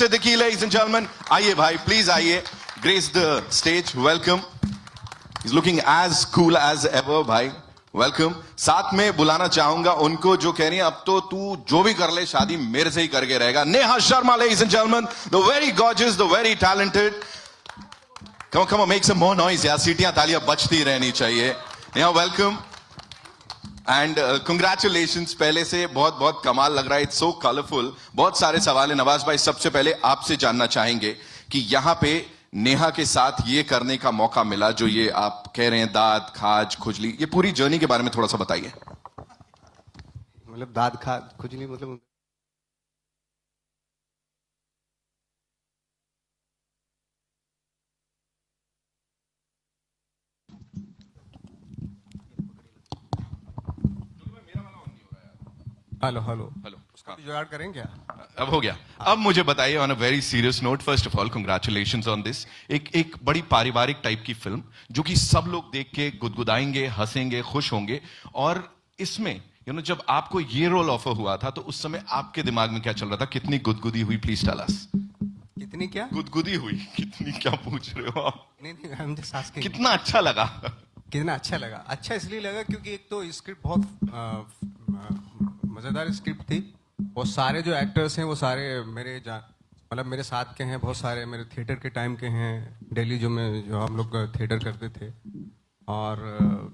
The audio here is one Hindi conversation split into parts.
Siddiqui, ladies and gentlemen. आइए भाई, please आइए. Grace the stage. Welcome. He's looking as cool as ever, भाई. Welcome. साथ में बुलाना चाहूंगा उनको जो कह रही हैं अब तो तू जो भी कर ले शादी मेरे से ही करके रहेगा. Neha Sharma, ladies and gentlemen. The very gorgeous, the very talented. Come on, make some more noise यार. सीटियां तालियां बजती रहनी चाहिए. नेहा, welcome. And congratulations. पहले से बहुत बहुत कमाल लग रहा है. It's so colourful. बहुत सारे सवाल है. नवाज भाई, सबसे पहले आपसे जानना चाहेंगे कि यहां पे नेहा के साथ ये करने का मौका मिला जो ये आप कह रहे हैं दाद खाज खुजली, ये पूरी जर्नी के बारे में थोड़ा सा बताइए. मतलब दाद खाज खुजली मतलब हेलो हेलो हेलो. जुगाड़ करेंगे क्या? अब हो गया. अब मुझे बताइए on a very serious note, first of all congratulations on this. एक बड़ी पारिवारिक टाइप की फिल्म जो कि सब लोग देख के गुदगुदाएंगे, हंसेंगे, खुश होंगे. और इसमें जब आपको ये रोल ऑफर हुआ था तो उस समय आपके दिमाग में क्या चल रहा था? कितनी गुदगुदी हुई? Please tell us. कितनी क्या गुदगुदी हुई? कितनी क्या पूछ रहे हो आप? नहीं, कितना अच्छा लगा? कितना अच्छा लगा? अच्छा इसलिए लगा क्योंकि एक तो स्क्रिप्ट बहुत मजेदार स्क्रिप्ट थी. वो सारे जो एक्टर्स हैं वो सारे मेरे मतलब मेरे साथ के हैं. बहुत सारे मेरे थिएटर के टाइम के हैं. दिल्ली जो हम लोग थिएटर करते थे. और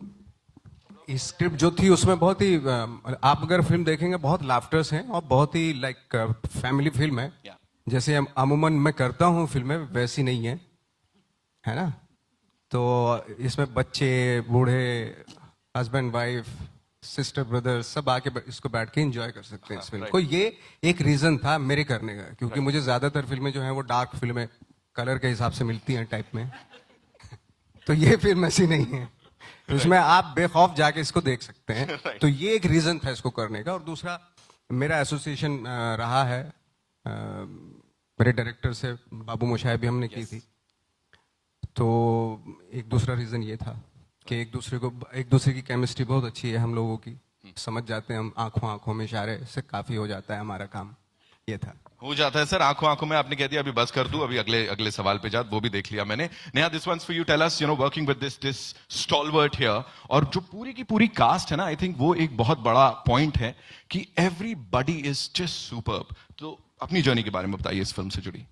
स्क्रिप्ट जो थी उसमें बहुत ही आप अगर फिल्म देखेंगे बहुत लाफ्टर्स हैं और बहुत ही लाइक फैमिली फिल्म है. जैसे अमूमन मैं करता हूँ फिल्में वैसी नहीं है ना. तो इसमें बच्चे, बूढ़े, हस्बैंड वाइफ, सिस्टर ब्रदर सब आके इसको बैठ के एंजॉय कर सकते हैं इस फिल्म को. ये एक रीजन था मेरे करने का क्योंकि मुझे ज्यादातर फिल्में जो हैं वो डार्क फिल्में कलर के हिसाब से मिलती हैं टाइप में. तो ये फिल्म ऐसी नहीं है. उसमें आप बेखौफ जाके इसको देख सकते हैं. तो ये एक रीजन था इसको करने का. और दूसरा मेरा एसोसिएशन रहा है मेरे डायरेक्टर से, बाबू मोशाय भी हमने की थी. तो एक दूसरा रीजन ये था कि एक दूसरे की केमिस्ट्री बहुत अच्छी है हम लोगों की. समझ जाते हैं हम. आंखों में इशारे से काफी हो जाता है हमारा काम. ये था. हो जाता है सर. आंखों में आपने कह दिया अभी बस कर दूं. अभी अगले सवाल पे जा. वो भी देख लिया मैंने. Neha, this one's for you. Tell us, working with this stalwart here. और जो पूरी की पूरी कास्ट है ना, आई थिंक वो एक बहुत बड़ा पॉइंट है कि एवरीबॉडी इज जस्ट सुपर्ब. तो अपनी जर्नी के बारे में बताइए इस फिल्म से जुड़ी.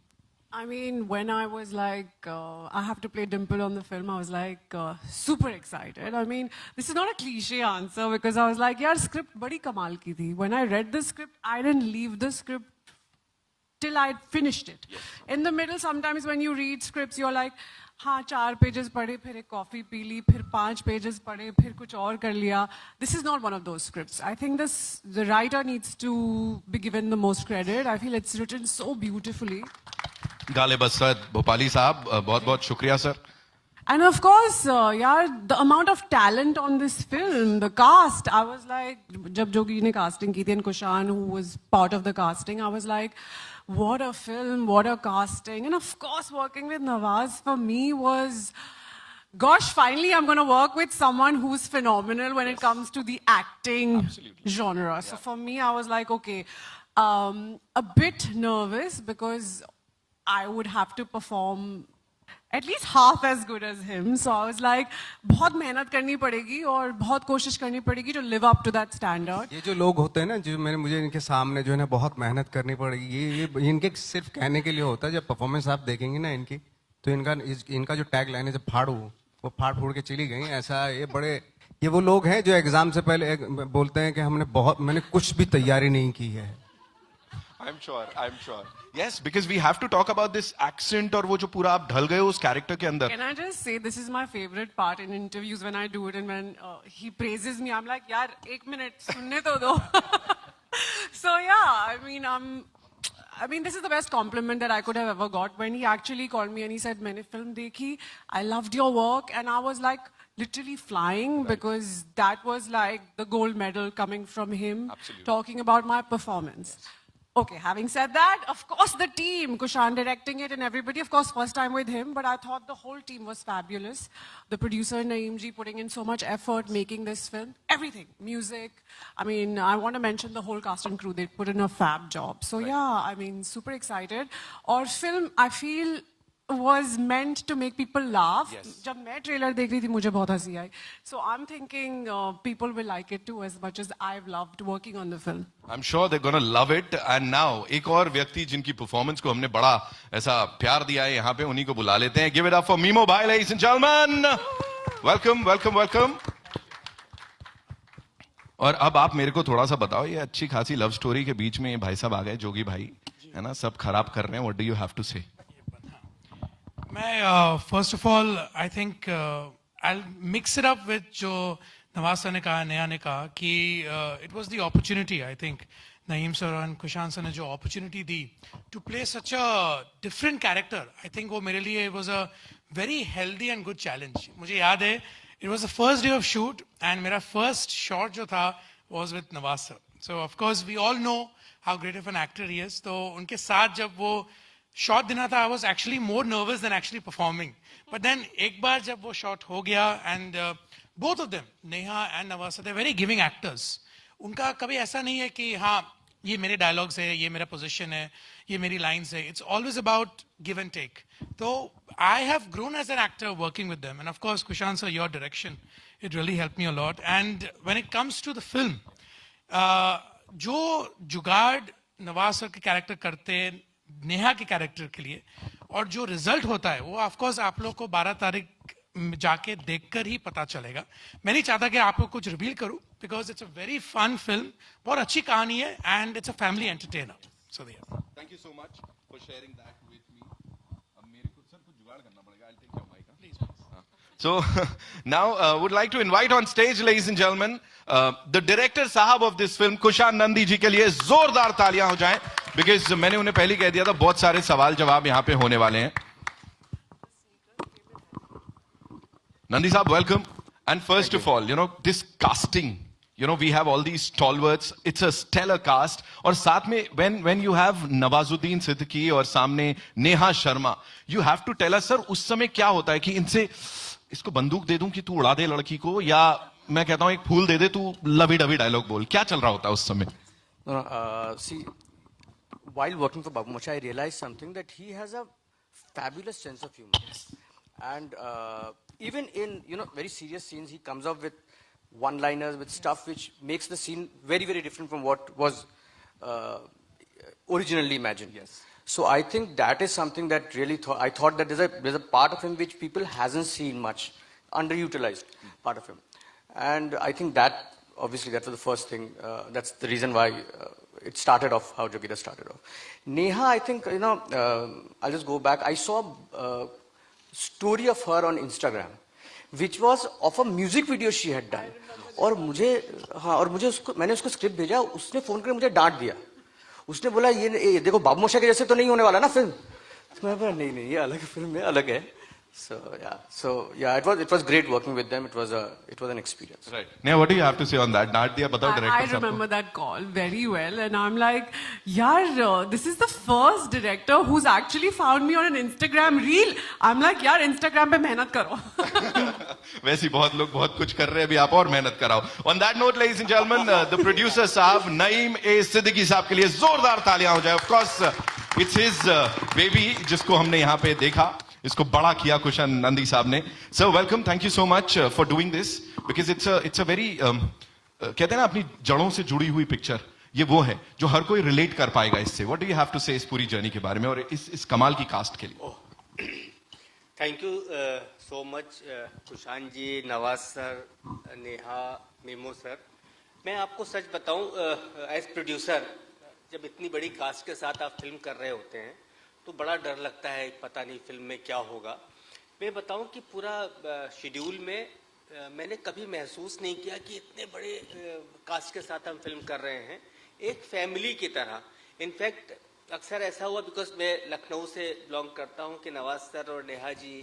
I mean, when I was like, I have to play Dimple on the film, I was like super excited. I mean, this is not a cliche answer because I was like, yaar, script badi kamal ki thi. When I read the script, I didn't leave the script till I finished it. Yes. In the middle, sometimes when you read scripts, you're like, हाँ 4 pages पढ़े, फिर एक कॉफी पी ली, फिर 5 pages पढ़े, फिर कुछ और कर लिया. This is not one of those scripts. I think the writer needs to be given the most credit. I feel it's written so beautifully. गाले बसरत भोपाली साहब, बहुत बहुत शुक्रिया sir. And of course, yaar, the amount of talent on this film, the cast, I was like, jab Jogi ne casting ki thi and Kushan, who was part of the casting, I was like, what a film, what a casting. And of course, working with Nawaz for me was, gosh, finally I'm going to work with someone who's phenomenal when it comes to the acting genre. Yeah. So for me, I was like, okay, a bit nervous because I would have to perform at least half as good as him. So I was like, बहुत मेहनत करनी पड़ेगी और बहुत कोशिश करनी पड़ेगी to live up to that standard. ये जो लोग होते हैं ना, जो मुझे इनके सामने जो है ना बहुत मेहनत करनी पड़ेगी, ये इनके सिर्फ कहने के लिए होता है. जब परफॉर्मेंस आप देखेंगे ना इनकी, तो इनका जो टैग लाइन है, जब वो फाड़ फूड़ के चली गई ऐसा. ये वो लोग हैं जो एग्जाम से पहले बोलते हैं कि मैंने कुछ भी तैयारी नहीं की है. I'm sure. Yes, because we have to talk about this accent और वो जो पूरा आप ढल गए उस कैरेक्टर के अंदर. Can I just say this is my favorite part in interviews when I do it and when he praises me, I'm like, यार 1 minute सुनने तो दो. So yeah, I mean this is the best compliment that I could have ever got when he actually called me and he said, मैंने film देखी, I loved your work, and I was like literally flying because that was like the gold medal coming from him. Absolutely. Talking about my performance. Okay, having said that, of course the team, Kushan directing it and everybody, of course first time with him, but I thought the whole team was fabulous. The producer Naeem ji putting in so much effort making this film, everything, music. I mean, I want to mention the whole cast and crew, they put in a fab job. So yeah, I mean, super excited. Or film, I feel was meant to make people laugh. जब मैं ट्रेलर देख रही थी मुझे बहुत हंसी आई. So I'm thinking people will like it too as much as I've loved working on the film. I'm sure they're gonna love it. And now एक और व्यक्ति जिनकी परफॉर्मेंस को हमने बड़ा ऐसा प्यार दिया है यहाँ पे, उन्हीं को बुला लेते हैं. Give it up for Mimo Bhai, ladies and gentlemen. Welcome, welcome, welcome. और अब आप मेरे को थोड़ा सा बताओ, ये अच्छी खासी लव स्टोरी के बीच में ये भाई साहब आ गए, जोगी भाई है ना, सब खराब कर रहे हैं. What do you have to say? मैं first of all I think I mix it up with जो नवाज सर ने कहा, नेहा ने कहा कि it was the opportunity. I think Naeem sir और कुशान सर ने जो अपॉर्चुनिटी दी to play such a different character, I think वो मेरे लिए was a very healthy and good challenge. मुझे याद है it was the first day of shoot and मेरा फर्स्ट शॉट जो था was with Nawaz sir. So of course we all know how great of an actor he is. तो उनके साथ जब वो शॉट देना था, I was actually more nervous than actually performing. But then एक बार जब वो शॉट हो गया and both of them, Neha and Nawaz, they very giving actors. उनका कभी ऐसा नहीं है कि हाँ ये मेरे डायलॉग्स है, ये मेरा पोजीशन है, ये मेरी लाइन्स है. It's always about give and take. तो I have grown as an actor working with them and of course Kushan sir, your direction, it really help me a lot. And when it comes to the film, जो जुगाड़ नवाज सर के कैरेक्टर करते हैं नेहा के कैरेक्टर के लिए, और जो रिजल्ट होता है वो ऑफ कोर्स आप लोग को 12 तारीख जाके देखकर ही पता चलेगा. मैं नहीं चाहता कि आपको कुछ रिवील करूं because it's a very fun film, बहुत अच्छी कहानी है and it's a family entertainer. So thank you so much for sharing that with me. अब मेरे को सर कुछ जुगाड़ करना पड़ेगा. I take your mic please. So now would like to invite on stage, ladies and gentlemen, the director साहब of this film, Kushan Nandy ji के लिए जोरदार तालियां हो जाएं, because मैंने उन्हें पहले कह दिया था बहुत सारे सवाल जवाब यहाँ पे होने वाले हैं. Nandi साहब, welcome. And first of all, you know, this casting, you know, we have all these stalwarts. It's a stellar cast. और साथ में when you have Nawazuddin Siddiqui और सामने Neha Sharma, you have to tell us, sir, उस समय क्या होता है कि इनसे इसको बंदूक दे दूं कि तू उड़ा दे लड़की को, या मैं कहता हूं एक फूल दे दे तू लवी डवी डायलॉग बोल, क्या चल रहा होता है उस समय? See, while working for Babu Mocha, I realized something, that he has a fabulous sense of humor. Yes. And even in, you know, very serious scenes, he comes up with one-liners, with stuff which makes the scene very, very different from what was originally imagined. Yes. So I think that is something that really I thought that there's a part of him which people hasn't seen much, underutilized part of him. And I think that, obviously, that was the first thing. That's the reason why it started off, how Jogida started off. Neha, I think, you know, I'll just go back. I saw a story of her on Instagram, which was of a music video she had done. और मुझे मैंने उसको स्क्रिप्ट भेजा, उसने फोन करके मुझे डांट दिया. उसने बोला ये देखो बाबू मोशा के जैसे तो नहीं होने वाला ना फिल्म. तो मैं बोला नहीं ये अलग फिल्म है, अलग है. So yeah, it was great working with them. It was an experience. Right. Now, what do you have to say on that? डांट दिया, बताओ director I remember that call very well, and I'm like, yaar, this is the first director who's actually found me on an Instagram reel. I'm like, yaar, Instagram पे मेहनत करो. वैसे बहुत लोग बहुत कुछ कर रहे हैं, अभी आप और मेहनत कराओ. On that note, ladies and gentlemen, the producer साहब नईम ए सिद्दीकी साहब के लिए जोरदार तालियां हो जाए. Of course, it's his baby जिसको हमने यहाँ पे देखा, इसको बड़ा किया कुशान नंदी साहब ने. Sir welcome, thank you so much for doing this, because it's a very कहते हैं ना अपनी जड़ों से जुड़ी हुई पिक्चर. ये वो है जो हर कोई रिलेट कर पाएगा इससे. What do you have to say इस पूरी जर्नी के बारे में और इस कमाल की कास्ट के लिए? Thank you so much Kushan ji, Nawaz sir, Neha, Mimo sir. मैं आपको सच बताऊं, एज प्रोड्यूसर जब इतनी बड़ी कास्ट के साथ आप फिल्म कर रहे होते हैं तो बड़ा डर लगता है, पता नहीं फिल्म में क्या होगा. मैं बताऊं कि पूरा शेड्यूल में मैंने कभी महसूस नहीं किया कि इतने बड़े कास्ट के साथ हम फिल्म कर रहे हैं, एक फैमिली की तरह. इनफैक्ट अक्सर ऐसा हुआ, बिकॉज मैं लखनऊ से बिलोंग करता हूं, कि नवाज सर और नेहा जी,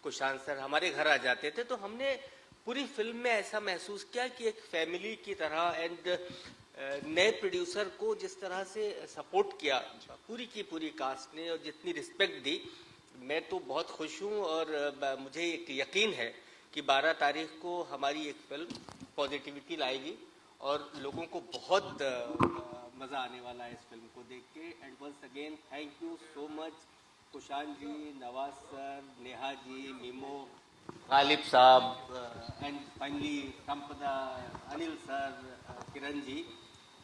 कुशान सर हमारे घर आ जाते थे, तो हमने पूरी फिल्म में ऐसा महसूस किया कि एक फैमिली की तरह. एंड नए प्रोड्यूसर को जिस तरह से सपोर्ट किया पूरी की पूरी कास्ट ने और जितनी रिस्पेक्ट दी, मैं तो बहुत खुश हूँ। और मुझे एक यकीन है कि 12 तारीख को हमारी एक फिल्म पॉजिटिविटी लाएगी और लोगों को बहुत मज़ा आने वाला है इस फिल्म को देख के। And once again thank you so much Kushan ji, Nawaz sir, Neha ji, Mimo, Ghalib साहब एंड फाइनली संपदा, अनिल सर, किरण जी।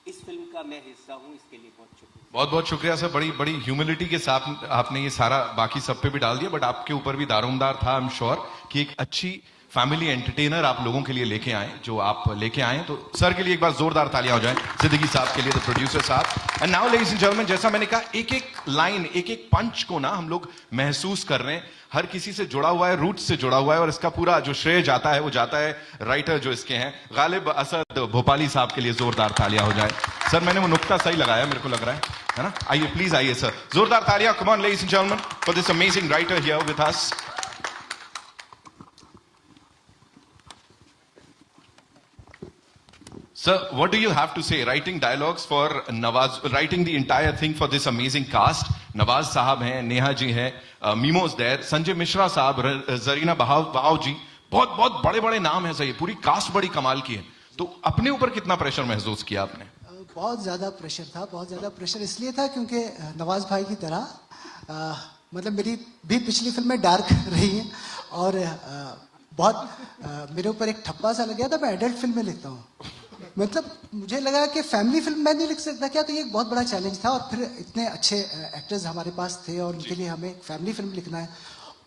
इस फिल्म का मैं हिस्सा हूँ, इसके लिए बहुत शुक्रिया। बहुत बहुत शुक्रिया सर, बड़ी बड़ी ह्यूमिलिटी के साथ आपने ये सारा बाकी सब पे भी डाल दिया, बट आपके ऊपर भी दारोमदार था। आई एम श्योर कि एक अच्छी फैमिली एंटरटेनर आप लोगों के लिए लेके आए, जो आप लेके आए। तो सर के लिए एक बार जोरदार तालियां हो जाएं, सिद्दीकी साहब के लिए, द प्रोड्यूसर साहब। And now ladies and gentleman, जैसा मैंने कहा, एक एक लाइन, एक एक पंच को ना हम लोग महसूस कर रहे हैं, हर किसी से जुड़ा हुआ है, रूट से जुड़ा हुआ है, और इसका पूरा जो श्रेय जाता है वो जाता है राइटर जो इसके हैं, गालिब असद भोपाली साहब के लिए जोरदार तालियां हो जाए। सर मैंने वो नुक्ता सही लगाया मेरे को लग रहा है ना? आइए प्लीज आइए सर, जोरदार तालियां, come on ladies and gentleman, for this amazing writer here with us. Sir, what do you have to say? Writing dialogues for Nawaz, writing the entire thing for this amazing cast. Nawaz साहब हैं, नेहा जी हैं, मीमोज देयर, संजय मिश्रा साहब, जरीना बहाव जी, बहुत बहुत बड़े बड़े नाम हैं सर, ये पूरी कास्ट बड़ी कमाल की है। तो अपने ऊपर कितना प्रेशर महसूस किया आपने? बहुत ज़्यादा प्रेशर था, बहुत ज़्यादा प्रेशर इसलिए था क्योंकि नवाज भाई की तरह मतलब मेरी भी पिछली फिल्में डार्क रही हैं और बहुत मेरे ऊपर एक ठप्पा सा लग गया था, मैं एडल्ट फिल्में लिखता हूँ। मतलब मुझे लगा कि फैमिली फिल्म मैं नहीं लिख सकता क्या, तो ये एक बहुत बड़ा चैलेंज था। और फिर इतने अच्छे एक्टर्स हमारे पास थे और उनके लिए हमें एक फैमिली फिल्म लिखना है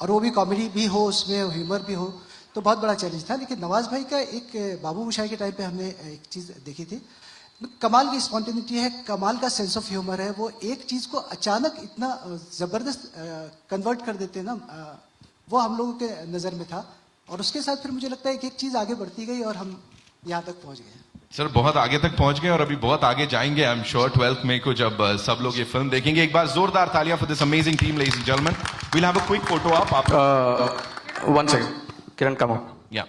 और वो भी कॉमेडी भी हो, उसमें ह्यूमर भी हो, तो बहुत बड़ा चैलेंज था। लेकिन नवाज भाई का एक बाबू मोशाई के टाइम पे हमने एक चीज़ देखी थी, कमाल की स्पॉन्टेनिटी है, कमाल का सेंस ऑफ ह्यूमर है। वो एक चीज़ को अचानक इतना ज़बरदस्त कन्वर्ट कर देते हैं ना, वो हम लोगों के नज़र में था। और उसके साथ फिर मुझे लगता है एक एक चीज़ आगे बढ़ती गई और हम यहाँ तक पहुँच गए। सर बहुत आगे तक पहुंच गए और अभी बहुत आगे जाएंगे। आई एम श्योर 12 मई को जब सब लोग ये फिल्म देखेंगे। एक बार जोरदार तालियां for this amazing team ladies and gentleman. We will have a quick photo आप 1 second, Kiran, come on. या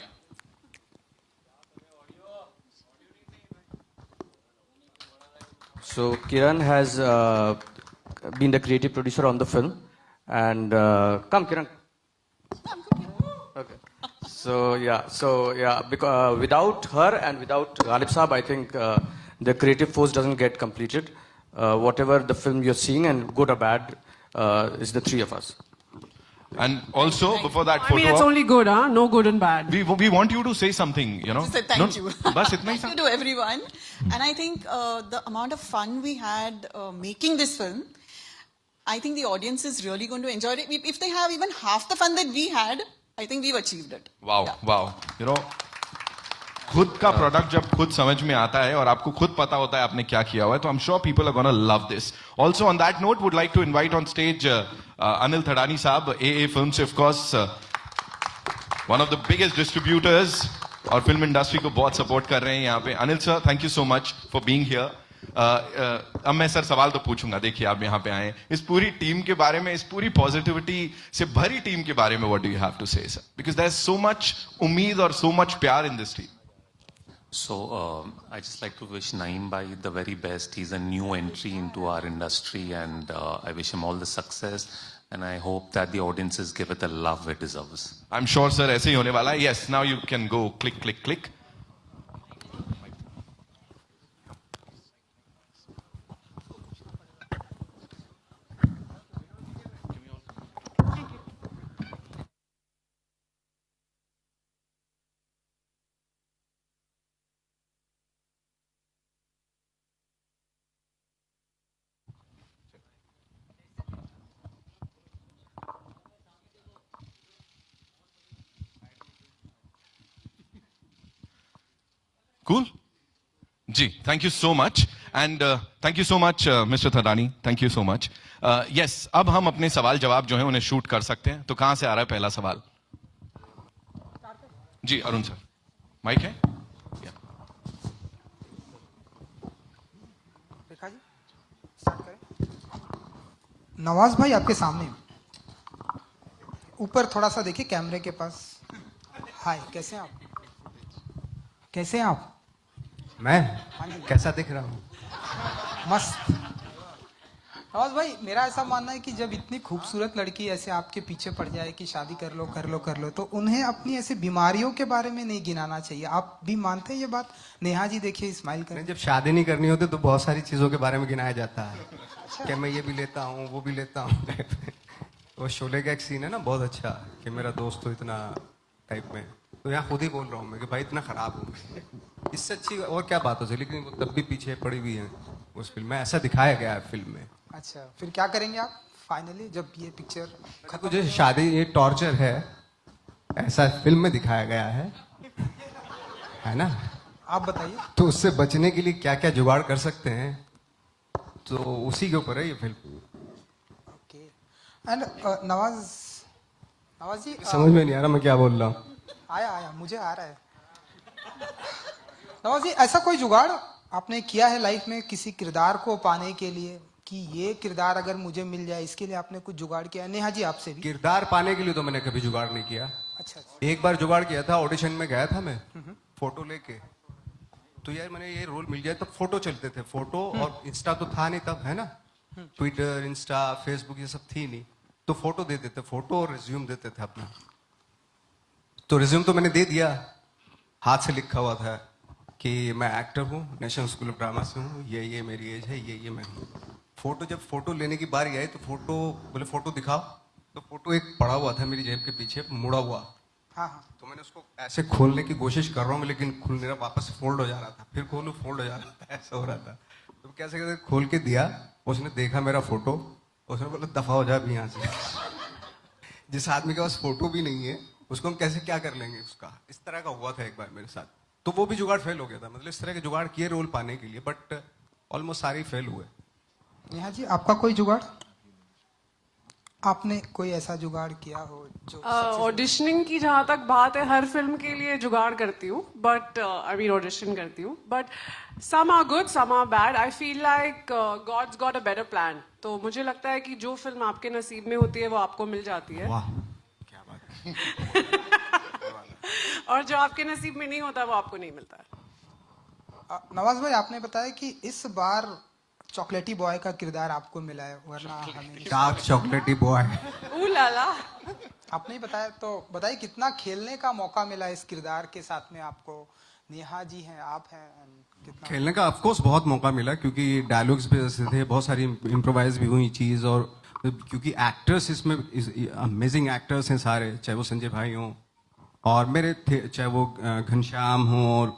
So Kiran has been the creative producer on the film, and come Kiran. Okay. So yeah, because without her and without Ghalib Saab, I think the creative force doesn't get completed. Whatever the film you're seeing, and good or bad, is the three of us. And also before that I photo mean, it's only good, huh? No good and bad. we want you to say something, you know. Just say thank you. बस इतना ही Thank you to everyone. And I think the amount of fun we had making this film, I think the audience is really going to enjoy it. If they have even half the fun that we had, I think we've achieved it. Wow you know, खुद का प्रोडक्ट जब खुद समझ में आता है और आपको खुद पता होता है आपने क्या किया हुआ है, तो I am sure people are gonna love this. Also on that note would like to invite on stage Anil Thadani साहब, AA films, of course one of the biggest distributors और फिल्म इंडस्ट्री को बहुत सपोर्ट कर रहे हैं यहाँ पे। Anil sir, thank you so much for being here. अब मैं सर सवाल तो पूछूंगा, देखिए आप यहाँ पे आए, इस पूरी टीम के बारे में, इस पूरी पॉजिटिविटी से भरी टीम के बारे में what do you have to say sir, because there is so much उम्मीद और सो मच प्यार in this team. So I just like to wish Naeem bhai the very best. He's a new entry into our industry, and I wish him all the success. And I hope that the audiences give it the love it deserves. I'm sure, sir, ऐसे ही होने वाला है. Yes, now you can go click, click, click. Cool? Ji, thank you so much. And thank you so much, Mr. Thadani. Thank you so much. Yes, अब हम अपने सवाल जवाब जो है उन्हें शूट कर सकते हैं. तो कहां से आ रहा है पहला सवाल? जी, अरुण सर. माइक है? नवाज भाई आपके सामने, ऊपर थोड़ा सा देखिए कैमरे के पास. हाय, कैसे हैं आप? कैसे हैं आप? मैं कैसा दिख रहा हूँ? मस्त। नवाज भाई, मेरा ऐसा मानना है कि जब इतनी खूबसूरत लड़की ऐसे आपके पीछे पड़ जाए कि शादी कर लो कर लो कर लो, तो उन्हें अपनी ऐसे बीमारियों के बारे में नहीं गिनाना चाहिए। आप भी मानते हैं ये बात? नेहा जी देखिए स्माइल कर। जब शादी नहीं करनी होती तो बहुत सारी चीजों के बारे में गिनाया जाता है कि मैं ये भी लेता हूँ, वो भी लेता हूँ। वो शोले का एक सीन है ना बहुत अच्छा, कि मेरा दोस्त तो इतना टाइप में, तो यहाँ खुद ही बोल रहा हूँ मैं कि भाई इतना खराब हूँ मैं। इससे अच्छी और क्या बात हो सकती, लेकिन वो तब भी पीछे पड़ी हुई है उस फिल्म में, ऐसा दिखाया गया है फिल्म में। अच्छा, फिर क्या करेंगे आप फाइनली जब ये पिक्चर खत्म? जो शादी ये टॉर्चर है, ऐसा फिल्म में दिखाया गया है ना? आप बताइए। तो उससे बचने के लिए क्या क्या जुगाड़ कर सकते हैं, तो उसी के ऊपर है ये फिल्म। ओके। एंड नवाज जी, समझ में नहीं आ रहा मैं क्या बोल रहा हूँ। आया मुझे आ रहा है। नवाज जी, ऐसा कोई जुगाड़ आपने किया है लाइफ में किसी किरदार को पाने के लिए कि ये किरदार अगर मुझे मिल जाए, इसके लिए आपने कुछ जुगाड़ किया है? नेहा जी आपसे भी। किरदार पाने के लिए तो मैंने कभी जुगाड़ नहीं किया। अच्छा। एक बार जुगाड़ किया था, ऑडिशन में गया था मैं फोटो लेके, तो यार मैंने ये रोल मिल गया। तब फोटो चलते थे, फोटो, और इंस्टा तो था नहीं तब, है ना? ट्विटर, इंस्टा, फेसबुक ये सब थी नहीं, तो फोटो दे देते, फोटो और रिज्यूम देते थे अपना। तो रिज्यूम तो मैंने दे दिया, हाथ से लिखा हुआ था कि मैं एक्टर हूँ, नेशनल स्कूल ऑफ ड्रामा से हूँ, ये मेरी एज है, ये मैं हूँ। फोटो, जब फोटो लेने की बारी आई तो फोटो बोले फोटो दिखाओ, तो फोटो एक पड़ा हुआ था मेरी जेब के पीछे, मुड़ा हुआ। हाँ। तो मैंने उसको ऐसे खोलने की कोशिश कर रहा हूँ, लेकिन खुल नहीं रहा, वापस फोल्ड हो जा रहा था, फिर खोलूं फोल्ड हो जा रहा था, ऐसा हो रहा था। तो कैसे कैसे खोल के दिया, उसने देखा मेरा फोटो, उसने बोला दफा हो जा भी यहाँ से। जिस आदमी के पास फोटो भी नहीं है उसको हम कैसे क्या कर लेंगे उसका। इस तरह का हुआ था एक बार मेरे साथ, तो वो भी जुगाड़ फेल हो गया था। मतलब इस तरह के जुगाड़ किए रोल पाने के लिए, बट ऑलमोस्ट सारे फेल हुए। नेहा जी, आपका कोई जुगाड़? आपने कोई ऐसा जुगाड़ किया हो जो ऑडिशनिंग की जहाँ तक बात है, हर फिल्म के लिए जुगाड़ करती हूँ, बट आई मीन ऑडिशन करती हूँ, but some are good some are bad. I feel like God's got a better plan. तो मुझे लगता है कि जो फिल्म आपके नसीब में होती है वो आपको मिल जाती है। वाह क्या बात है। और जो आपके नसीब में नहीं होता वो आपको नहीं मिलता है। नवाज भाई, आपने बताया कि इस बार चॉकलेटी बॉय का किरदार आपको मिला है, वरना हमें डार्क चॉकलेटी बॉय। ऊ लाला। आपने ही बताया, तो बताइए कितना खेलने का मौका मिला इस किरदार के साथ में आपको? नेहा जी हैं, आप हैं, कितना खेलने का ऑफ कोर्स बहुत मौका मिला, क्योंकि डायलॉग्स भी ऐसे थे, बहुत सारी इम्प्रोवाइज भी हुई चीज, और क्योंकि एक्टर्स इसमें अमेजिंग एक्टर्स हैं सारे, चाहे वो संजय भाई हों और मेरे थे, चाहे वो घनश्याम हों, और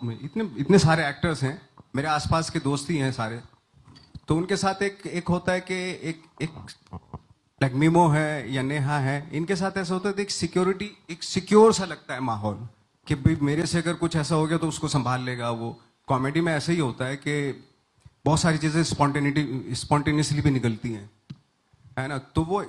इतने सारे एक्टर्स हैं, मेरे आसपास के दोस्त ही हैं सारे। तो उनके साथ एक होता है कि एक लाइक मीमो है या नेहा है, इनके साथ ऐसा होता है एक सिक्योरिटी, एक सिक्योर सा लगता है माहौल, कि भाई मेरे से अगर कुछ ऐसा हो गया तो उसको संभाल लेगा वो। कॉमेडी में ऐसा ही होता है कि बहुत सारी चीजें स्पॉन्टेनियसली भी निकलती हैं, है ना? तो वो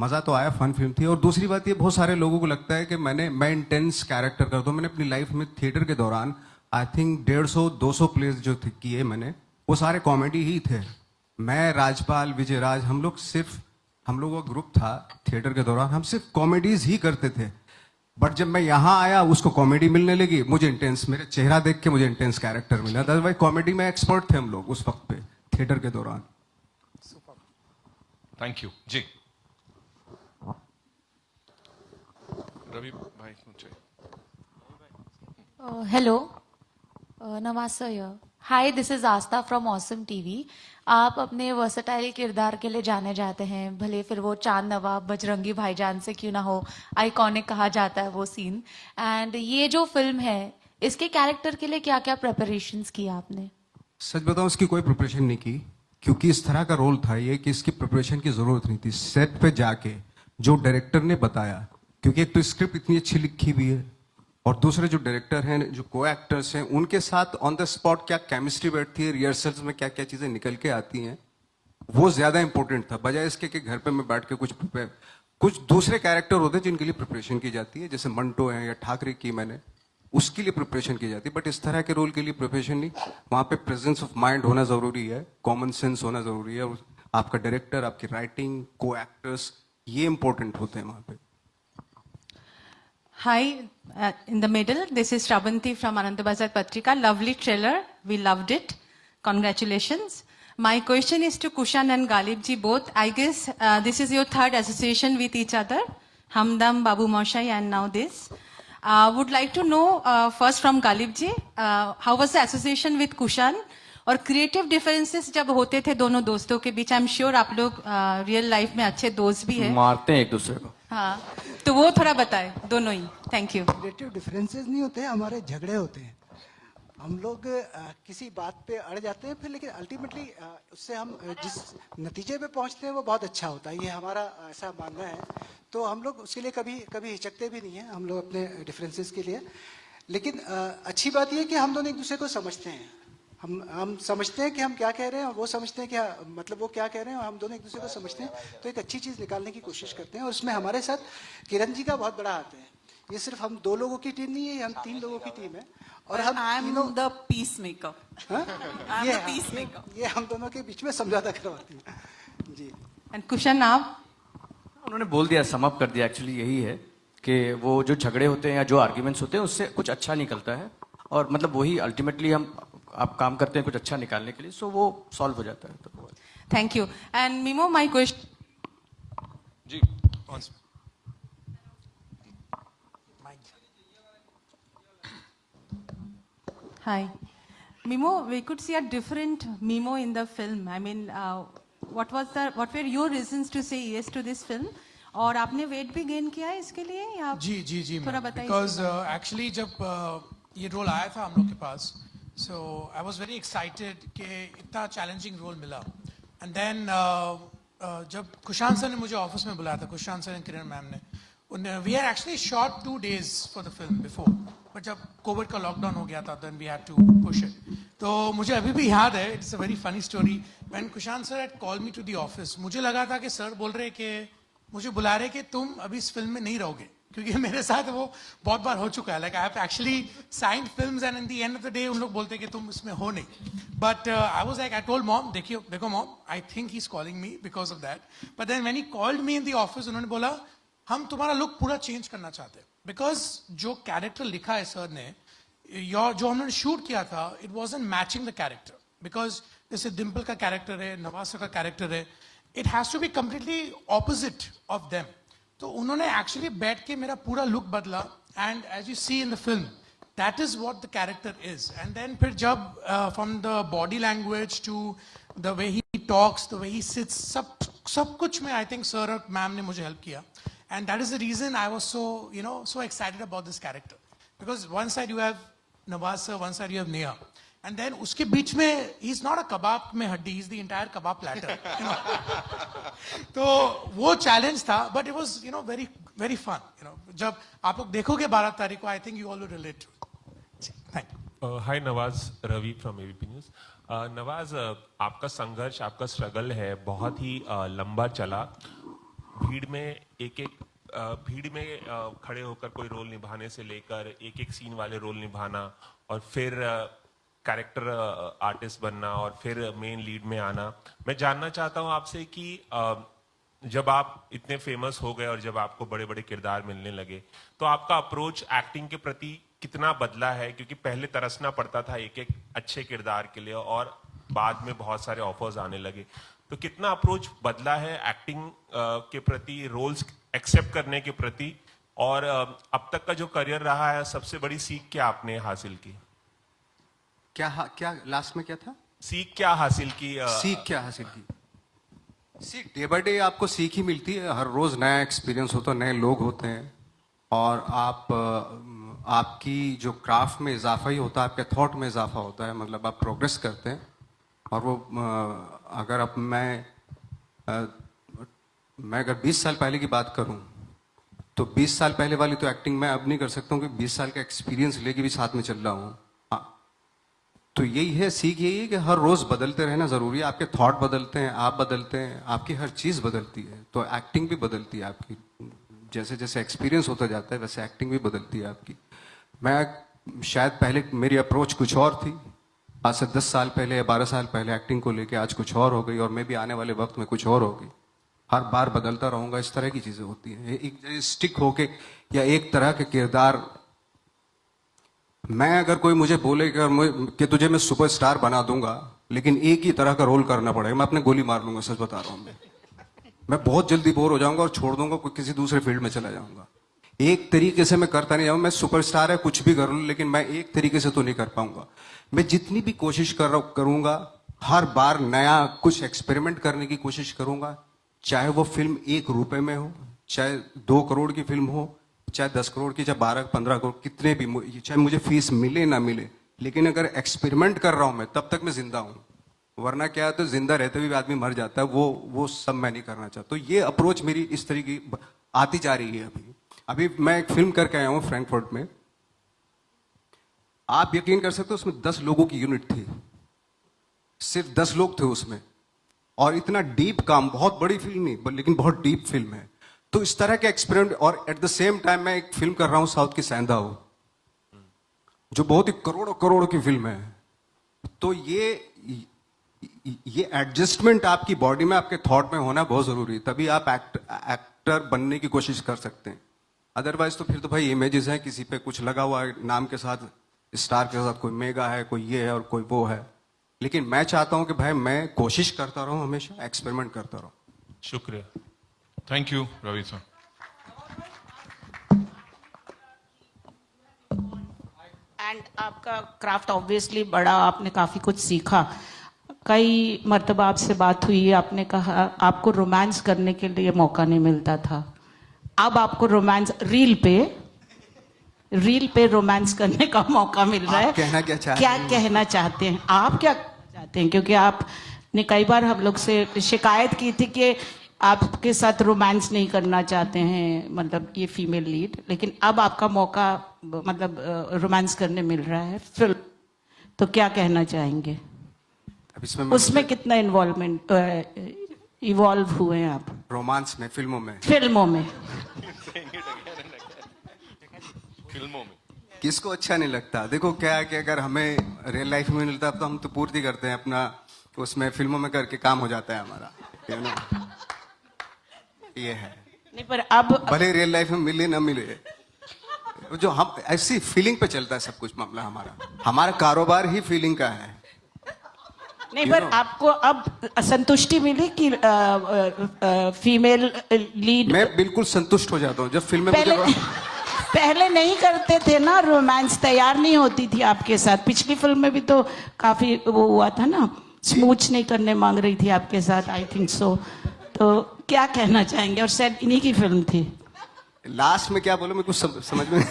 मजा तो आया, फन फिल्म थी। और दूसरी बात ये, बहुत सारे लोगों को लगता है कि मैं इंटेंस कैरेक्टर करता हूँ। मैंने अपनी लाइफ में थिएटर के दौरान आई थिंक 150-200 प्लेस जो किए मैंने, वो सारे कॉमेडी ही थे। मैं, राजपाल, विजय राज, हम लोगों का ग्रुप था थिएटर के दौरान, हम सिर्फ कॉमेडीज ही करते थे। बट जब मैं यहाँ आया, उसको कॉमेडी मिलने लगी, मुझे इंटेंस, मेरे चेहरा देख के मुझे इंटेंस कैरेक्टर मिला। अदरवाइज कॉमेडी में एक्सपर्ट थे हम लोग उस वक्त पे थिएटर के दौरान। थैंक यू जी। रवि भाई मुझे hello Nawaz sir, hi, this is Aastha from awesome TV. आप अपने वर्सटाइल किरदार के लिए जाने जाते हैं, भले फिर वो चांद नवाब, बजरंगी भाईजान से क्यों ना हो, आइकॉनिक कहा जाता है वो सीन। एंड ये जो फिल्म है, इसके कैरेक्टर के लिए क्या क्या प्रिपरेशंस की आपने? सच बताऊं, इसकी कोई प्रिपरेशन नहीं की, क्योंकि इस तरह का रोल था ये कि इसकी प्रिपरेशन की जरूरत नहीं थी। सेट पे जाके जो डायरेक्टर ने बताया, क्योंकि एक तो स्क्रिप्ट इतनी अच्छी लिखी हुई है, और दूसरे जो डायरेक्टर हैं, जो को एक्टर्स हैं, उनके साथ ऑन द स्पॉट क्या केमिस्ट्री बैठती है, रिहर्सल्स में क्या क्या चीजें निकल के आती हैं, वो ज्यादा इंपॉर्टेंट था, बजाय इसके कि घर पे मैं बैठ के कुछ दूसरे कैरेक्टर होते हैं जिनके लिए प्रिपरेशन की जाती है, जैसे मंटो है या ठाकरे की मैंने, उसके लिए प्रिपरेशन की जाती है। बट इस तरह के रोल के लिए प्रिपरेशन नहीं, वहां पे प्रेजेंस ऑफ माइंड होना जरूरी है, कॉमन सेंस होना जरूरी है, और आपका डायरेक्टर, आपकी राइटिंग, को एक्टर्स, ये इंपॉर्टेंट होते हैं वहां पे। Hi, in the middle, this is Shravanti from Anandabazar Patrika. Lovely trailer. We loved it. Congratulations. My question is to Kushan and Galib ji both. I guess this is your third association with each other. Hamdam, Babu Moshai, and now this. Would like to know first from Galib ji, how was the association with Kushan? और क्रिएटिव डिफरेंसेस जब होते थे दोनों दोस्तों के बीच, आई एम श्योर आप लोग रियल लाइफ में अच्छे दोस्त भी हैं. मारते हैं एक दूसरे को. हाँ, तो वो थोड़ा बताएं दोनों ही. Thank you. क्रिएटिव डिफरेंसेस नहीं होते, हमारे झगड़े होते हैं. हम लोग किसी बात पे अड़ जाते हैं फिर, लेकिन अल्टीमेटली उससे हम जिस नतीजे पे पहुंचते हैं वो बहुत अच्छा होता है. ये हमारा ऐसा मानना है. तो हम लोग उसके लिए कभी कभी हिचकते भी नहीं हैं हम लोग अपने डिफरेंसेस के लिए. लेकिन अच्छी बात यह है कि हम दोनों एक दूसरे को समझते हैं. हम समझते हैं कि हम क्या कह रहे हैं और वो समझते हैं कि मतलब वो क्या कह रहे हैं, और हम दोनों एक दूसरे को समझते हैं. तो एक अच्छी चीज़ निकालने की कोशिश करते हैं. और उसमें हमारे साथ किरण जी का बहुत बड़ा हाथ है. ये सिर्फ हम 2 लोगों की टीम नहीं है, हम 3 लोगों की टीम है. और हम I am the peace maker. ये हम दोनों के बीच में समझौता करवाती है जी. एंड कुशन आप? उन्होंने बोल दिया, सम अप कर दिया. एक्चुअली यही है कि वो जो झगड़े होते हैं या जो आर्ग्यूमेंट्स होते हैं उससे कुछ अच्छा निकलता है. और मतलब वही अल्टीमेटली हम आप काम करते हैं कुछ अच्छा निकालने के लिए, सो वो सॉल्व हो जाता है. तो thank you. And Mimo, my question जी. Hi. Mimo, we could see a different Mimo in the film. I mean, what were your reasons to say yes to this film? और आपने weight भी gain किया है इसके लिए या जी थोड़ा बताइए. Because actually जब ये रोल आया था हम लोग के पास, so I was very excited कि इतना challenging रोल मिला. And then जब कुशान सर ने मुझे ऑफिस में बुलाया था, कुशान सर और किरण मैम ने, we had actually shot 2 days for the film before. But जब कोविड का लॉकडाउन हो गया था, then we had to push it. तो मुझे अभी भी याद है, it's a very funny story. When Kushan sir had called me to the office, मुझे लगा था कि सर बोल रहे कि मुझे बुला रहे कि तुम अभी इस फिल्म में नहीं रहोगे, क्योंकि मेरे साथ वो बहुत बार हो चुका है. Like I have actually signed films and in the end of the day उन लोग बोलते हैं कि तुम इसमें हो नहीं. But I was like, I told mom, देखो mom, I think he is calling me because of that. But then when he called me in the office, उन्होंने बोला हम तुम्हारा लुक पूरा चेंज करना चाहते हैं. बिकॉज जो कैरेक्टर लिखा है सर ने, जो हमने शूट किया था, it wasn't matching the character. Because जैसे डिम्पल का कैरेक्टर है, नवाज सर का कैरेक्टर है, it has to be completely opposite of them. तो उन्होंने एक्चुअली बैठ के मेरा पूरा लुक बदला. And as you see in the film, that is what the character is. And then फिर जब from the body language to the way he talks, the way he sits, सब कुछ में आई थिंक सर और मैम ने मुझे हेल्प किया. And that is the reason I was so excited about this character. Because one side you have Nawaz sir, one side you have Neha. And then uske beech mein, he's not a kebab mein haddi, he's the entire kebab platter. तो वो challenge था, but it was, very, very fun. जब आप लोग देखोगे 12 तारीख को, I think you all will relate to it. Thank you. Hi Nawaz, Ravi from ABP News. Nawaz, आपका संघर्ष, आपका स्ट्रगल है बहुत ही लंबा चला. भीड़ में खड़े होकर कोई रोल निभाने से लेकर एक सीन वाले रोल निभाना, और फिर कैरेक्टर आर्टिस्ट बनना, और फिर मेन लीड में आना. मैं जानना चाहता हूं आपसे कि जब आप इतने फेमस हो गए और जब आपको बड़े बड़े किरदार मिलने लगे, तो आपका अप्रोच एक्टिंग के प्रति कितना बदला है? क्योंकि पहले तरसना पड़ता था एक अच्छे किरदार के लिए, और बाद में बहुत सारे ऑफर्स आने लगे. तो कितना अप्रोच बदला है एक्टिंग के प्रति, रोल्स एक्सेप्ट करने के प्रति, और अब तक का जो करियर रहा है, सबसे बड़ी सीख क्या आपने हासिल की? क्या लास्ट में क्या था? सीख क्या हासिल की? सीख क्या हासिल की? सीख डे बाय डे आपको सीख ही मिलती है. हर रोज नया एक्सपीरियंस होता है, नए लोग होते हैं, और आपकी जो क्राफ्ट में इजाफा ही होता है, आपके थॉट में इजाफा होता है. मतलब आप प्रोग्रेस करते हैं. और वो अगर अब मैं अगर 20 साल पहले की बात करूं, तो 20 साल पहले वाली तो एक्टिंग मैं अब नहीं कर सकता हूं, कि 20 साल का एक्सपीरियंस लेके भी साथ में चल रहा हूं. तो यही है, सीख यही है कि हर रोज बदलते रहना जरूरी है. आपके थॉट बदलते हैं, आप बदलते हैं, आपकी हर चीज बदलती है. तो एक्टिंग भी बदलती है आपकी. जैसे जैसे एक्सपीरियंस होता जाता है, वैसे एक्टिंग भी बदलती है आपकी. मैं शायद पहले मेरी अप्रोच कुछ और थी, आज से 10 साल पहले या 12 साल पहले एक्टिंग को लेके, आज कुछ और हो गई, और मे भी आने वाले वक्त में कुछ और होगी. हर बार बदलता रहूंगा, इस तरह की चीजें होती हैं। एक स्टिक होके या एक तरह के किरदार, मैं अगर कोई मुझे बोले कि तुझे मैं सुपरस्टार बना दूंगा लेकिन एक ही तरह का रोल करना पड़ेगा, मैं अपने गोली मार लूंगा, सच बता रहा हूं। मैं बहुत जल्दी बोर हो जाऊंगा और छोड़ दूंगा, कोई किसी दूसरे फील्ड में चला जाऊंगा। एक तरीके से मैं करता नहीं जाऊंगा। मैं सुपरस्टार है, कुछ भी कर लूं, लेकिन मैं एक तरीके से तो नहीं कर पाऊंगा। मैं जितनी भी कोशिश करूंगा, हर बार नया कुछ एक्सपेरिमेंट करने की कोशिश करूंगा, चाहे वो फिल्म 1 रुपए में हो, चाहे 2 करोड़ की फिल्म हो, चाहे 10 करोड़ की, चाहे 12-15 करोड़, कितने भी, चाहे मुझे फीस मिले ना मिले, लेकिन अगर एक्सपेरिमेंट कर रहा हूं मैं, तब तक मैं जिंदा हूं। वरना क्या है, तो जिंदा रहते हुए आदमी मर जाता है, वो सब मैं नहीं करना चाहता। तो ये अप्रोच मेरी इस तरीके की आती जा रही है। अभी मैं एक फिल्म करके आया हूं फ्रैंकफर्ट में, आप यकीन कर सकते हो उसमें 10 लोगों की यूनिट थी, सिर्फ 10 लोग थे उसमें, और इतना डीप काम, बहुत बड़ी फिल्म नहीं लेकिन बहुत डीप फिल्म है। तो इस तरह के एक्सपेरिमेंट, और एट द सेम टाइम मैं एक फिल्म कर रहा हूं साउथ की सैंदाओ, जो बहुत ही करोड़ों करोड़ की फिल्म है। तो ये एडजस्टमेंट आपकी बॉडी में, आपके थॉट में होना बहुत जरूरी है, तभी आप एक्टर बनने की कोशिश कर सकते हैं। अदरवाइज तो फिर तो भाई इमेजेस हैं, किसी पे कुछ लगा हुआ है नाम के साथ, स्टार के साथ, कोई मेगा है, कोई ये है और कोई वो है। लेकिन मैं चाहता हूं कि भाई मैं कोशिश करता रहूं, हमेशा एक्सपेरिमेंट करता रहूं। शुक्रिया। Thank you Ravi sir. And आपका क्राफ्ट ऑब्वियसली बड़ा, आपने काफ़ी कुछ सीखा। कई मर्तबा आपसे बात हुई, आपने कहा आपको रोमांस करने के लिए मौका नहीं मिलता था, अब आपको रोमांस रील पे रोमांस करने का मौका मिल रहा है। कहना क्या चाहते क्या हैं? कहना चाहते हैं आप, क्या कहना चाहते हैं? क्योंकि आपने कई बार हम लोग से शिकायत की थी कि आपके साथ रोमांस नहीं करना चाहते हैं, मतलब ये फीमेल लीड, लेकिन अब आपका मौका, मतलब रोमांस करने मिल रहा है फिल्म, तो क्या कहना चाहेंगे? अब इसमें उसमें कितना इवॉल्व हुए हैं आप रोमांस में, फिल्मों में? फिल्मों में किसको अच्छा नहीं लगता? देखो क्या है कि अगर हमें रियल लाइफ में मिलता तो हम तो पूर्ति करते हैं अपना, उसमें फिल्मों में करके काम हो जाता है हमारा, ये है। नहीं, पर अब भले रियल लाइफ में मिले ना मिले, जो हम ऐसी फीलिंग पे चलता है सब कुछ मामला। हमारा कारोबार ही फीलिंग का है। नहीं, पर आपको अब संतुष्टि मिली कि फीमेल लीड? मैं बिल्कुल संतुष्ट हो जाता हूँ जब फिल्म में पहले नहीं करते थे ना रोमांस, तैयार नहीं होती थी आपके साथ। पिछली फिल्म में भी तो काफी वो हुआ था ना, स्मूच नहीं करने मांग रही थी आपके साथ, आई थिंक सो। तो क्या कहना चाहेंगे? और शायद इन्हीं की फिल्म थी। लास्ट में क्या बोलो, मैं कुछ समझ में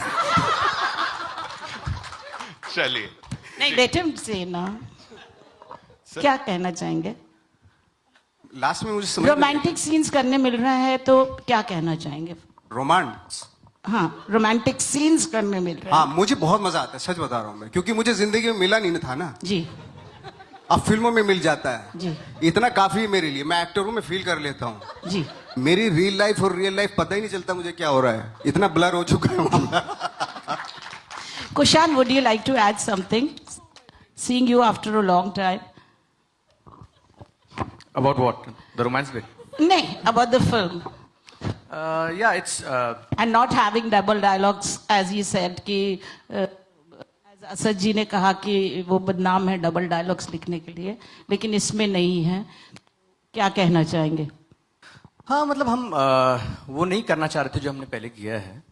चलिए, नहीं, लेट हिम से ना, क्या कहना चाहेंगे? लास्ट में मुझे समझ रोमांटिक सीन्स करने मिल रहा है तो क्या कहना चाहेंगे? रोमांस, हाँ, रोमांटिक सीन्स करने मिल रहा है। हाँ, मुझे बहुत मजा आता है, सच बता रहा हूँ मैं, क्योंकि मुझे जिंदगी में मिला नहीं था ना जी। अब फिल्मों में मिल जाता है जी। इतना काफी है मेरे लिए। मैं एक्टरों में फील कर लेता हूँ जी। मेरी रियल लाइफ और रियल लाइफ पता ही नहीं चलता मुझे क्या हो रहा है, इतना ब्लर हो चुका है मामला। Kushan, would you like to add something? Seeing you after a long time. About what? The romance bit? No, about the film. Yeah, it's... And not having double dialogues, as he said, कि as असद जी ने कहा कि वो बदनाम है डबल डायलॉग्स लिखने के लिए, लेकिन इसमें नहीं है। क्या कहना चाहेंगे? हाँ, मतलब हम वो नहीं करना चाह रहे थे जो हमने पहले किया है।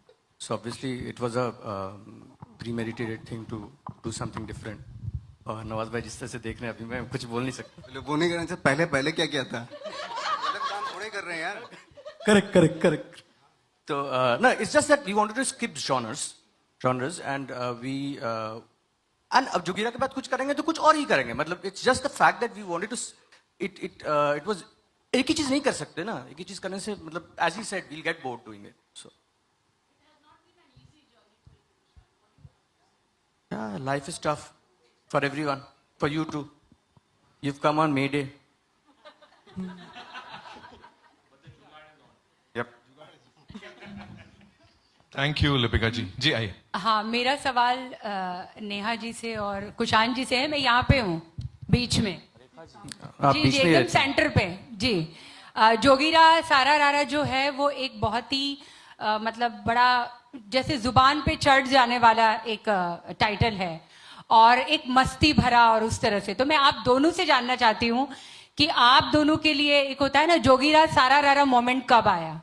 So obviously it was a premeditated thing to do something different. और नवाज भाई जिस तरह से देख रहे हैं, अभी मैं कुछ बोल नहीं सकता। वो नहीं करना चाहिए, पहले क्या किया था? काम थोड़े कर रहे हैं यार। Correct. So no, it's just that we wanted to skip genres, and we and अब जोगीरा के बाद कुछ करेंगे तो कुछ और ही करेंगे। मतलब it's just the fact that we wanted to it was एक ही चीज नहीं कर सकते ना, एक ही चीज करने से मतलब as he said we'll get bored doing it. So yeah, life is tough for everyone, for you too. You've come on May Day. Thank you Lipika ji. जी आइए। हाँ, मेरा सवाल नेहा जी से और कुशान जी से है। मैं यहाँ पे हूँ बीच में, जी जी, एकदम सेंटर पे। जी, जोगीरा सारा रारा जो है वो एक बहुत ही मतलब बड़ा जैसे जुबान पे चढ़ जाने वाला एक टाइटल है और एक मस्ती भरा और उस तरह से। तो मैं आप दोनों से जानना चाहती हूँ कि आप दोनों के लिए एक होता है ना जोगीरा सारा रारा मोमेंट कब आया?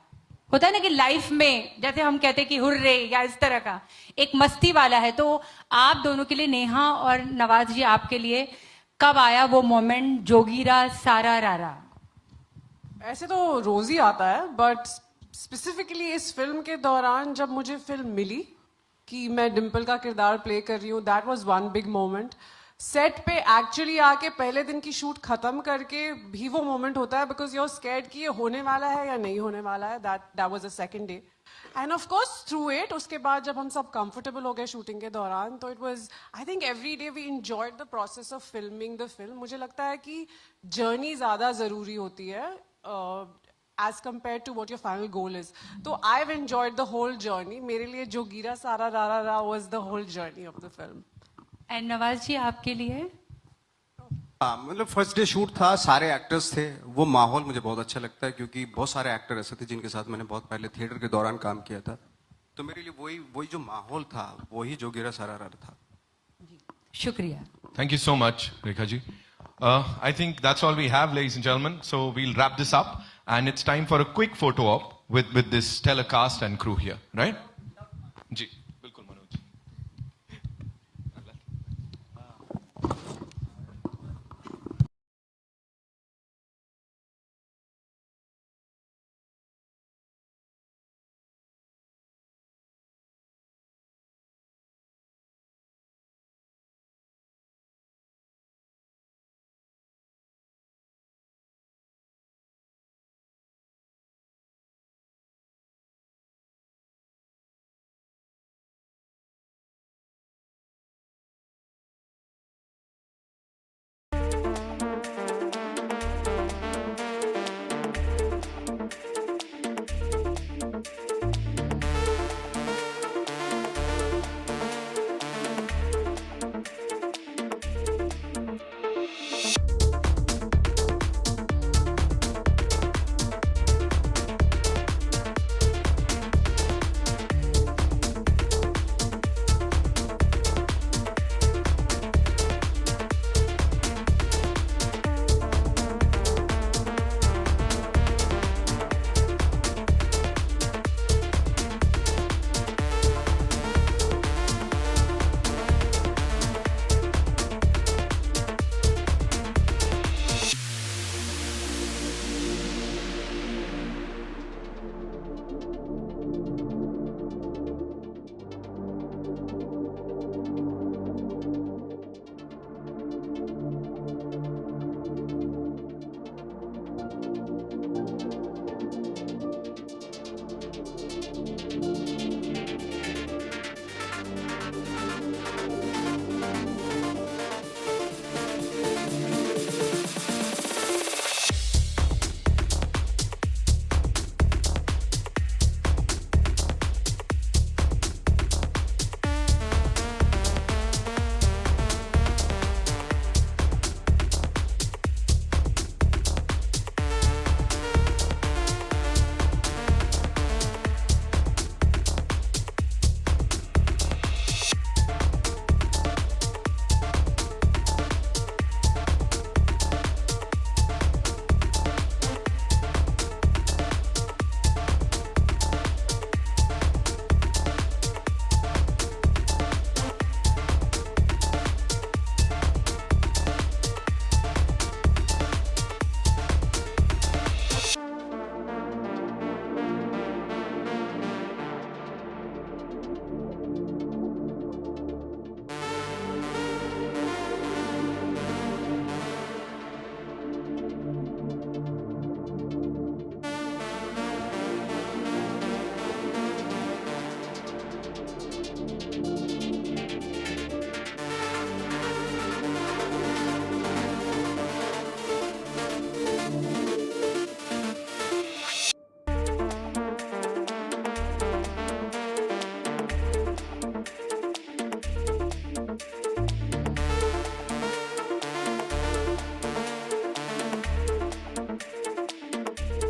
होता है ना कि लाइफ में जैसे हम कहते हैं कि हुर्रे या इस तरह का एक मस्ती वाला है, तो आप दोनों के लिए, नेहा और नवाज जी, आपके लिए कब आया वो मोमेंट जोगीरा सारा रारा? ऐसे तो रोज ही आता है, बट स्पेसिफिकली इस फिल्म के दौरान जब मुझे फिल्म मिली कि मैं डिम्पल का किरदार प्ले कर रही हूँ, that was one big moment. Set पे एक्चुअली आके पहले दिन की शूट खत्म करके भी वो मोमेंट होता है, बिकॉज यू आर स्कैर्ड कि ये होने वाला है या नहीं होने वाला है। That was a second day, and of course through it उसके बाद जब हम सब कंफर्टेबल हो गए शूटिंग के दौरान, तो it was, I think every day we enjoyed the process of filming the film. मुझे लगता है कि जर्नी ज्यादा जरूरी होती है as compared to what your final goal is. So I've enjoyed the whole journey. मेरे लिए जोगीरा सारा रारा रा was the whole journey of the film. And Nawaz ji आपके लिए? मतलब फर्स्ट डे शूट था, सारे एक्टर्स थे, वो माहौल मुझे बहुत अच्छा लगता है क्योंकि बहुत सारे एक्टर ऐसे थे जिनके साथ मैंने बहुत पहले थिएटर के दौरान काम किया था, तो मेरे लिए वही जो माहौल था वही जोगीरा सारा रारा था। शुक्रिया। Thank you so much, Rekha ji. I think that's all we have, ladies and gentlemen. So we'll wrap this up, and it's time for a quick photo op with this stellar cast and crew here, right? Ji.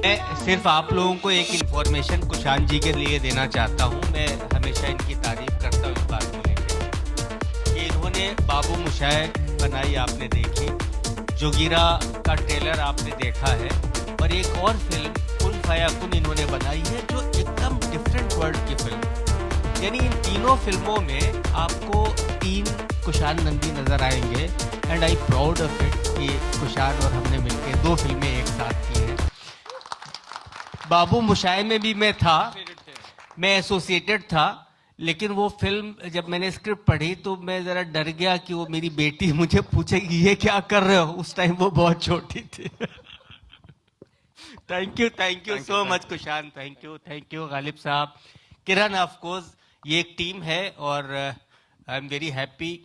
मैं सिर्फ आप लोगों को एक इन्फॉर्मेशन कुशान जी के लिए देना चाहता हूं। मैं हमेशा इनकी तारीफ करता हूं इस बात को लेकर कि इन्होंने बाबू मुशाय बनाई, आपने देखी, जोगीरा का ट्रेलर आपने देखा है, और एक और फिल्म कुन फाया कुन इन्होंने बनाई है जो एकदम डिफरेंट वर्ल्ड की फिल्म। यानी इन तीनों फिल्मों में आपको 3 कुशान नंदी नजर आएंगे and I proud of it कि कुशान और हमने मिलकर 2 फिल्में एक साथ की हैं। बाबू मुशाय में भी मैं था, मैं एसोसिएटेड था, लेकिन वो फिल्म जब मैंने स्क्रिप्ट पढ़ी तो मैं ज़रा डर गया कि वो मेरी बेटी मुझे पूछेगी ये क्या कर रहे हो। उस टाइम वो बहुत छोटी थी। Thank you so much Kushan, thank you Ghalib साहब, किरण, ऑफ कोर्स ये एक टीम है और आई एम वेरी हैप्पी।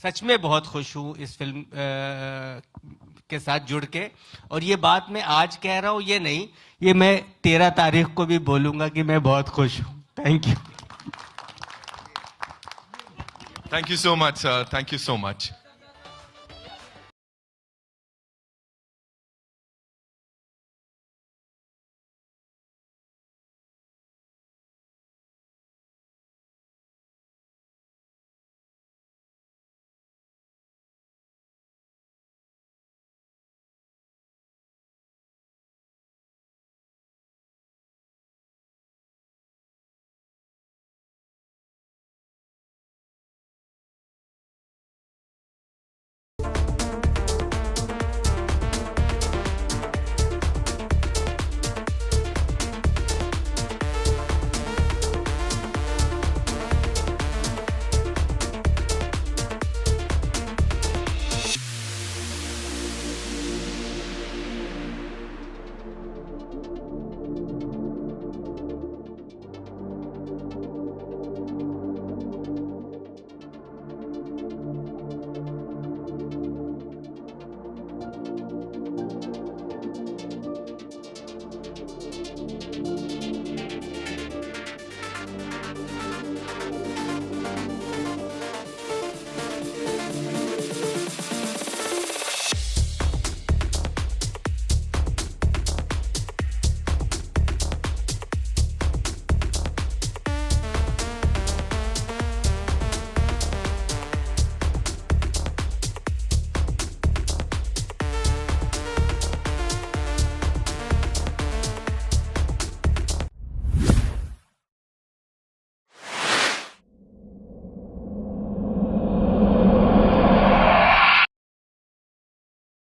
सच में बहुत खुश हूँ इस फिल्म के साथ जुड़ के, और ये बात मैं आज कह रहा हूँ ये नहीं, ये मैं 13 तारीख को भी बोलूँगा कि मैं बहुत खुश हूँ। Thank you. Thank you so much, sir. Thank you so much.